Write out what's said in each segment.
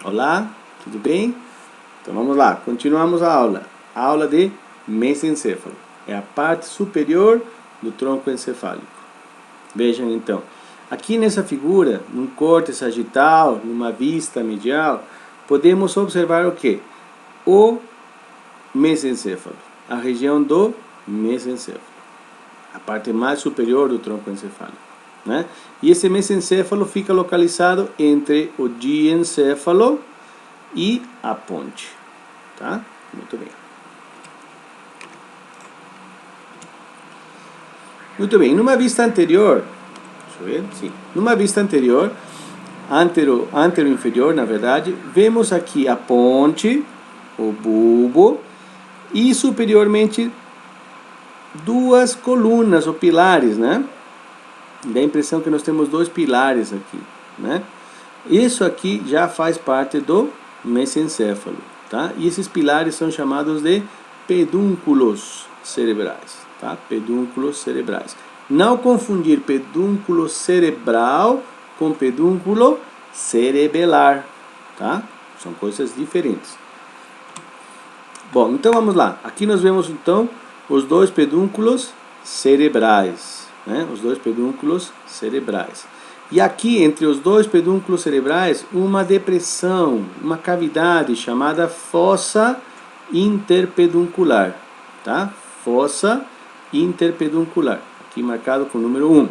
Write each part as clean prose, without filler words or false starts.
Olá, tudo bem? Então vamos lá, continuamos a aula. A aula de mesencéfalo. É a parte superior do tronco encefálico. Vejam então, aqui nessa figura, num corte sagital, numa vista medial, podemos observar o que? O mesencéfalo, a região do mesencéfalo, a parte mais superior do tronco encefálico, né? E esse mesencéfalo fica localizado entre o diencéfalo e a ponte, tá? Muito bem. Muito bem, numa vista anterior, deixa eu ver, sim, numa vista anterior, antero-inferior, na verdade, vemos aqui a ponte, o bulbo, e superiormente duas colunas ou pilares, né? Dá a impressão que nós temos dois pilares aqui, né? Isso aqui já faz parte do mesencéfalo, tá? E esses pilares são chamados de pedúnculos cerebrais, tá? Pedúnculos cerebrais. Não confundir pedúnculo cerebral com pedúnculo cerebelar, tá? São coisas diferentes. Bom, então vamos lá. Aqui nós vemos então os dois pedúnculos cerebrais, né? Os dois pedúnculos cerebrais. E aqui, entre os dois pedúnculos cerebrais, uma depressão, uma cavidade chamada fossa interpeduncular, tá? Fossa interpeduncular, aqui marcado com o número 1.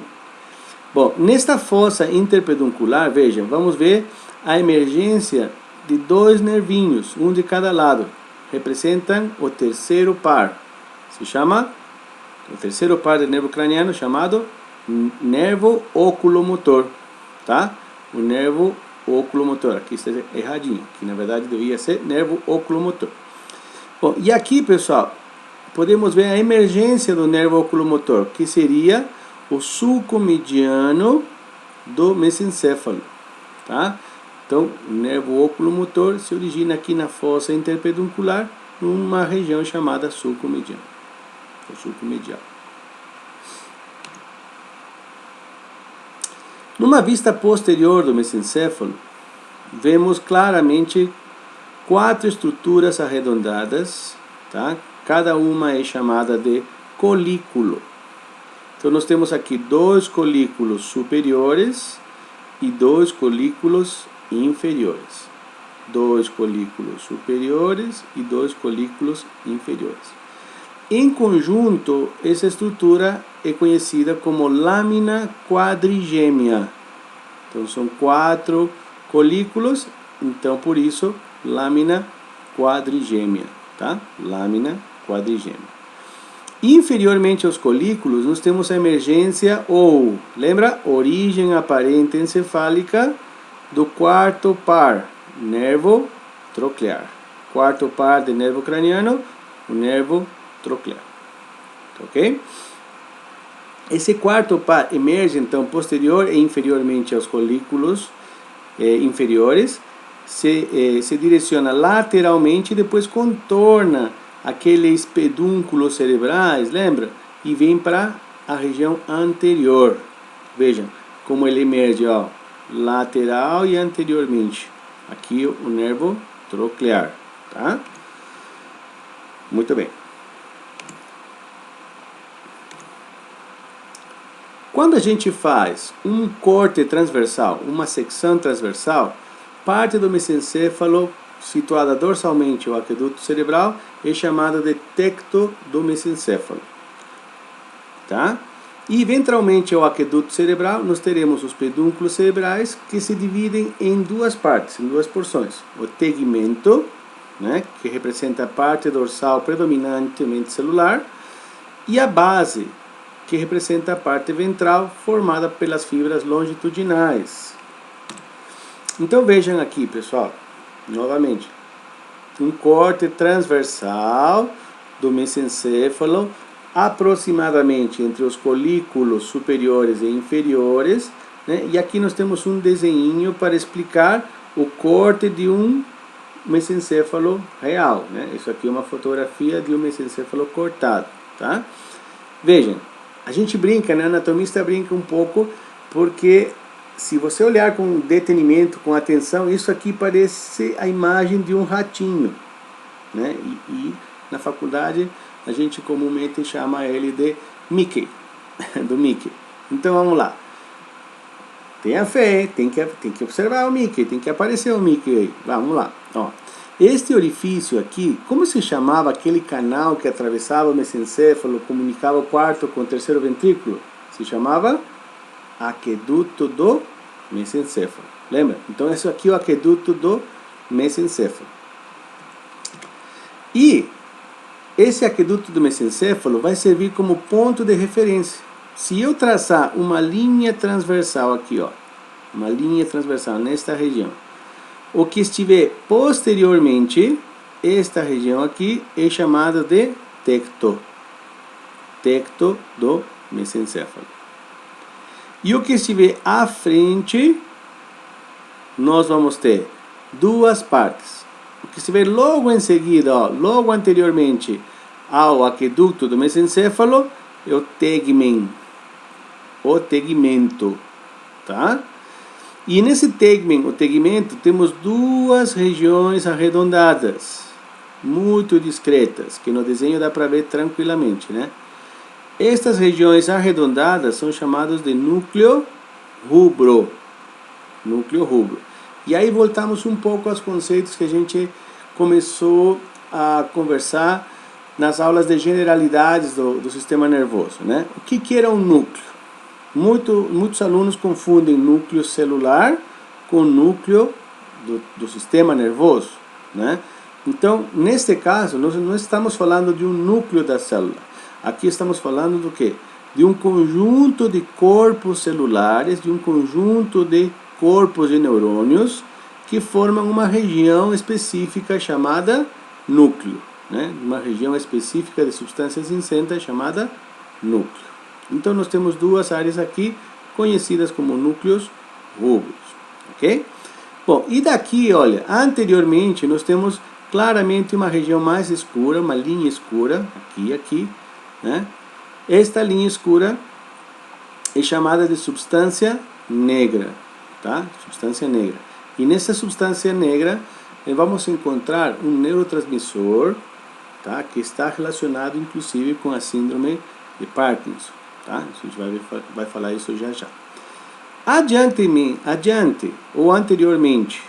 Bom, nesta fossa interpeduncular, vejam, vamos ver a emergência de dois nervinhos, um de cada lado. Representam o terceiro par. Se chama o terceiro par de nervo craniano chamado nervo oculomotor, tá? O nervo oculomotor, aqui está erradinho, que na verdade devia ser nervo oculomotor. Bom, e aqui, pessoal, podemos ver a emergência do nervo oculomotor, que seria o sulco mediano do mesencéfalo, tá? Então, o nervo oculomotor se origina aqui na fossa interpeduncular, numa região chamada sulco mediano, o sulco medial. Numa vista posterior do mesencéfalo, vemos claramente quatro estruturas arredondadas, tá? Cada uma é chamada de colículo. Então nós temos aqui dois colículos superiores e dois colículos inferiores. Dois colículos superiores e dois colículos inferiores. Em conjunto, essa estrutura é conhecida como lâmina quadrigêmea. Então são quatro colículos, então por isso lâmina quadrigêmea, tá? Lâmina quadrigêmea. Inferiormente aos colículos, nós temos a emergência ou, lembra? Origem aparente encefálica do quarto par, nervo troclear. Quarto par de nervo craniano, o nervo troclear. Ok? Esse quarto par emerge então posterior e inferiormente aos colículos inferiores, se direciona lateralmente e depois contorna aqueles pedúnculos cerebrais, lembra? E vem para a região anterior. Vejam como ele emerge, ó, lateral e anteriormente. Aqui o nervo troclear, tá? Muito bem. Quando a gente faz um corte transversal, uma secção transversal, parte do mesencéfalo situada dorsalmente ao aqueduto cerebral é chamada de tecto do mesencéfalo, tá? E ventralmente ao aqueduto cerebral nós teremos os pedúnculos cerebrais que se dividem em duas partes, em duas porções. O tegmento, né, que representa a parte dorsal predominantemente celular, e a base, que representa a parte ventral formada pelas fibras longitudinais. Então vejam aqui, pessoal, novamente, um corte transversal do mesencéfalo, aproximadamente entre os colículos superiores e inferiores, né? E aqui nós temos um desenho para explicar o corte de um mesencéfalo real, né? Isso aqui é uma fotografia de um mesencéfalo cortado, tá? Vejam, a gente brinca, né? A anatomista brinca um pouco porque se você olhar com detenimento, com atenção, isso aqui parece a imagem de um ratinho, né? E na faculdade a gente comumente chama ele de Mickey, do Mickey. Então vamos lá. Tenha fé, tem que observar o Mickey, tem que aparecer o Mickey aí. Vamos lá. Ó. Este orifício aqui, como se chamava aquele canal que atravessava o mesencéfalo, comunicava o quarto com o terceiro ventrículo? Se chamava aqueduto do mesencéfalo. Lembra? Então esse aqui é o aqueduto do mesencéfalo. E esse aqueduto do mesencéfalo vai servir como ponto de referência. Se eu traçar uma linha transversal aqui, ó, uma linha transversal nesta região, o que estiver posteriormente, esta região aqui é chamada de tecto do mesencéfalo. E o que estiver à frente, nós vamos ter duas partes. O que estiver logo em seguida, ó, logo anteriormente ao aqueduto do mesencéfalo, é o tegmen, o tegmento, tá? E nesse tegmen, o tegmento, temos duas regiões arredondadas, muito discretas, que no desenho dá para ver tranquilamente, né? Estas regiões arredondadas são chamadas de núcleo rubro. Núcleo rubro. E aí voltamos um pouco aos conceitos que a gente começou a conversar nas aulas de generalidades do sistema nervoso, né? O que era um núcleo? Muitos alunos confundem núcleo celular com núcleo do sistema nervoso, né? Então, neste caso, nós não estamos falando de um núcleo da célula. Aqui estamos falando do quê? De um conjunto de corpos celulares, de um conjunto de corpos de neurônios que formam uma região específica chamada núcleo, né? Uma região específica de substância cinzenta chamada núcleo. Então nós temos duas áreas aqui conhecidas como núcleos rubros, ok? Bom, e daqui, olha, anteriormente nós temos claramente uma região mais escura, uma linha escura, aqui, né? Esta linha escura é chamada de substância negra, tá? Substância negra. E nessa substância negra vamos encontrar um neurotransmissor, tá? Que está relacionado inclusive com a síndrome de Parkinson, tá? A gente vai falar isso já já. Adiante ou anteriormente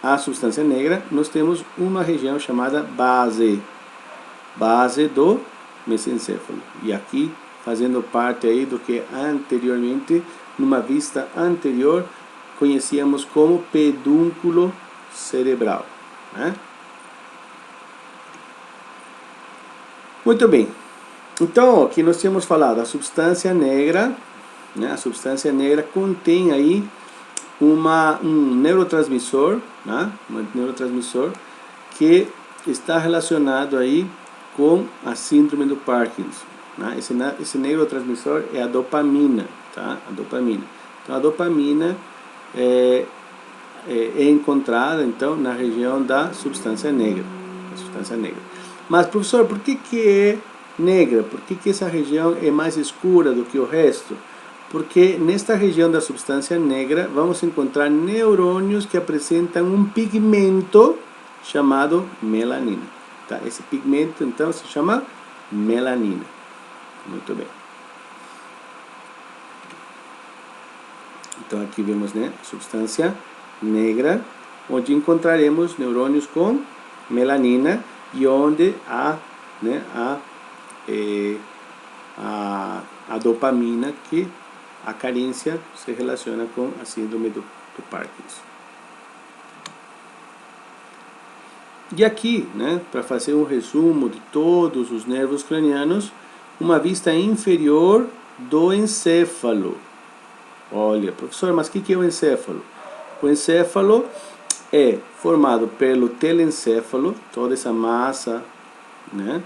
à substância negra, nós temos uma região chamada base do mesencéfalo. E aqui fazendo parte aí do que anteriormente, numa vista anterior, conhecíamos como pedúnculo cerebral, né? Muito bem. Então, aqui nós tínhamos falado a substância negra, né? A substância negra contém aí um neurotransmissor, né? Um neurotransmissor que está relacionado aí com a síndrome do Parkinson, né? Esse neurotransmissor é a dopamina, tá? A dopamina. Então, a dopamina é encontrada então na região da substância negra, Mas, professor, por que é negra? Por que essa região é mais escura do que o resto? Porque nesta região da substância negra vamos encontrar neurônios que apresentam um pigmento chamado melanina, tá? Esse pigmento então se chama melanina. Muito bem. Então aqui vemos, né, a substância negra, onde encontraremos neurônios com melanina e onde há, né, a dopamina, que a carência se relaciona com a síndrome do Parkinson. E aqui, né, para fazer um resumo de todos os nervos cranianos, uma vista inferior do encéfalo. Olha, professor, mas o que é o encéfalo? O encéfalo é formado pelo telencéfalo, toda essa massa, né?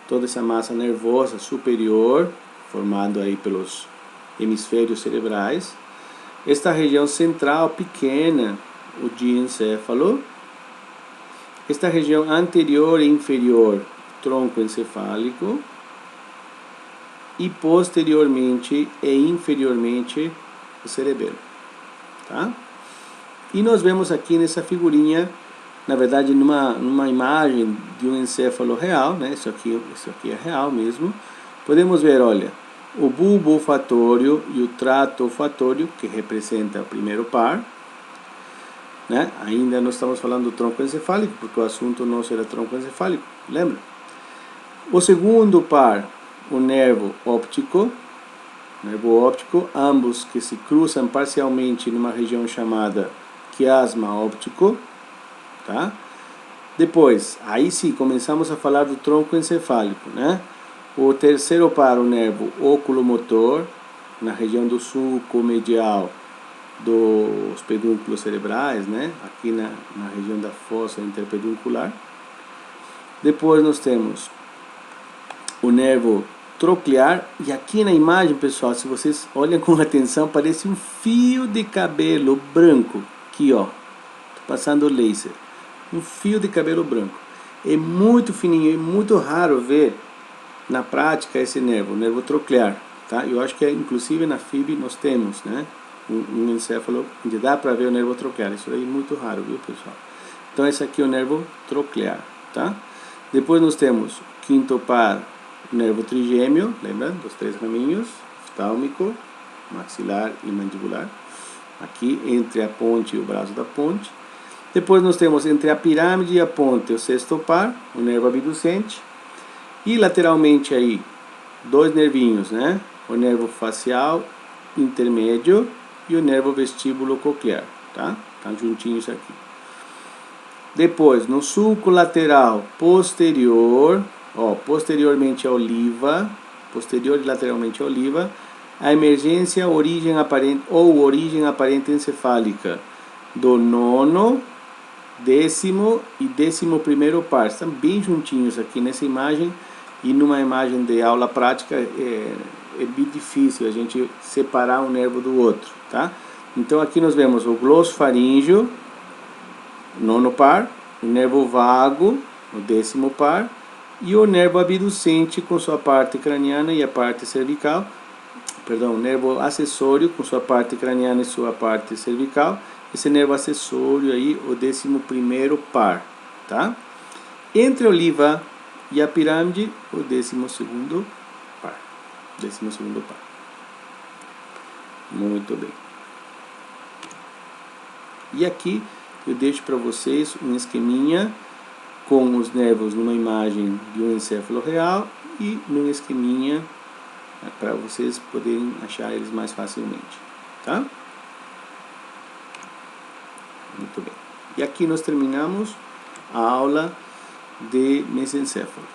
Toda essa massa nervosa superior, formado aí pelos hemisférios cerebrais. Esta região central pequena, o diencéfalo. Esta região anterior e inferior, tronco encefálico. E posteriormente e inferiormente, o cerebelo. tá? E nós vemos aqui nessa figurinha, na verdade numa imagem de um encéfalo real, né? Isso aqui é real mesmo. Podemos ver, olha, o bulbo olfatório e o trato olfatório, que representa o primeiro par, né? Ainda não estamos falando do tronco encefálico, porque o assunto nosso era tronco encefálico, lembra? O segundo par, o nervo óptico, ambos que se cruzam parcialmente numa região chamada quiasma óptico, tá? Depois, aí sim, começamos a falar do tronco encefálico, né? O terceiro par, o nervo oculomotor, na região do sulco medial dos pedúnculos cerebrais, né? Aqui na região da fossa interpeduncular. Depois nós temos o nervo troclear, e aqui na imagem, pessoal, se vocês olham com atenção, parece um fio de cabelo branco, aqui ó, tô passando laser, um fio de cabelo branco, é muito fininho, é muito raro ver na prática esse nervo, o nervo troclear, tá? Eu acho que inclusive na FIB nós temos, né, um encéfalo onde dá para ver o nervo troclear, isso aí é muito raro, viu, pessoal? Então esse aqui é o nervo troclear, tá? Depois nós temos o quinto par, o nervo trigêmeo, lembra dos 3 raminhos, oftálmico, maxilar e mandibular, aqui entre a ponte e o braço da ponte. Depois nós temos entre a pirâmide e a ponte o sexto par, o nervo abducente, e lateralmente aí 2 nervinhos, né? O nervo facial intermédio e o nervo vestíbulo coclear, tá? Estão juntinhos aqui. Depois, no sulco lateral posterior, ó, posteriormente à oliva, posterior e lateralmente à oliva, a emergência, origem aparente ou origem aparente encefálica do 9º, 10º e 11º par. Estão bem juntinhos aqui nessa imagem, e numa imagem de aula prática é bem difícil a gente separar um nervo do outro, tá? Então aqui nós vemos o glossofaríngeo, 9º par, o nervo vago, o 10º par, e o nervo abducente com sua parte craniana e a parte cervical, perdão, o nervo acessório com sua parte craniana e sua parte cervical, esse nervo acessório aí, o 11º par, tá? Entre a oliva e a pirâmide, o 12º par, 12º par. Muito bem. E aqui eu deixo para vocês um esqueminha com os nervos numa imagem de um encéfalo real e num esqueminha para vocês poderem achar eles mais facilmente, tá? Muito bem. E aqui nós terminamos a aula de mesencéfalo,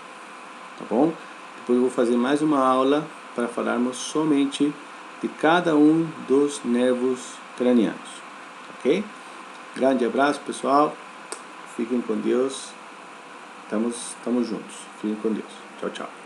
tá bom? Depois eu vou fazer mais uma aula para falarmos somente de cada um dos nervos cranianos, ok? Grande abraço, pessoal. Fiquem com Deus. Estamos juntos. Fiquem com Deus. Tchau, tchau.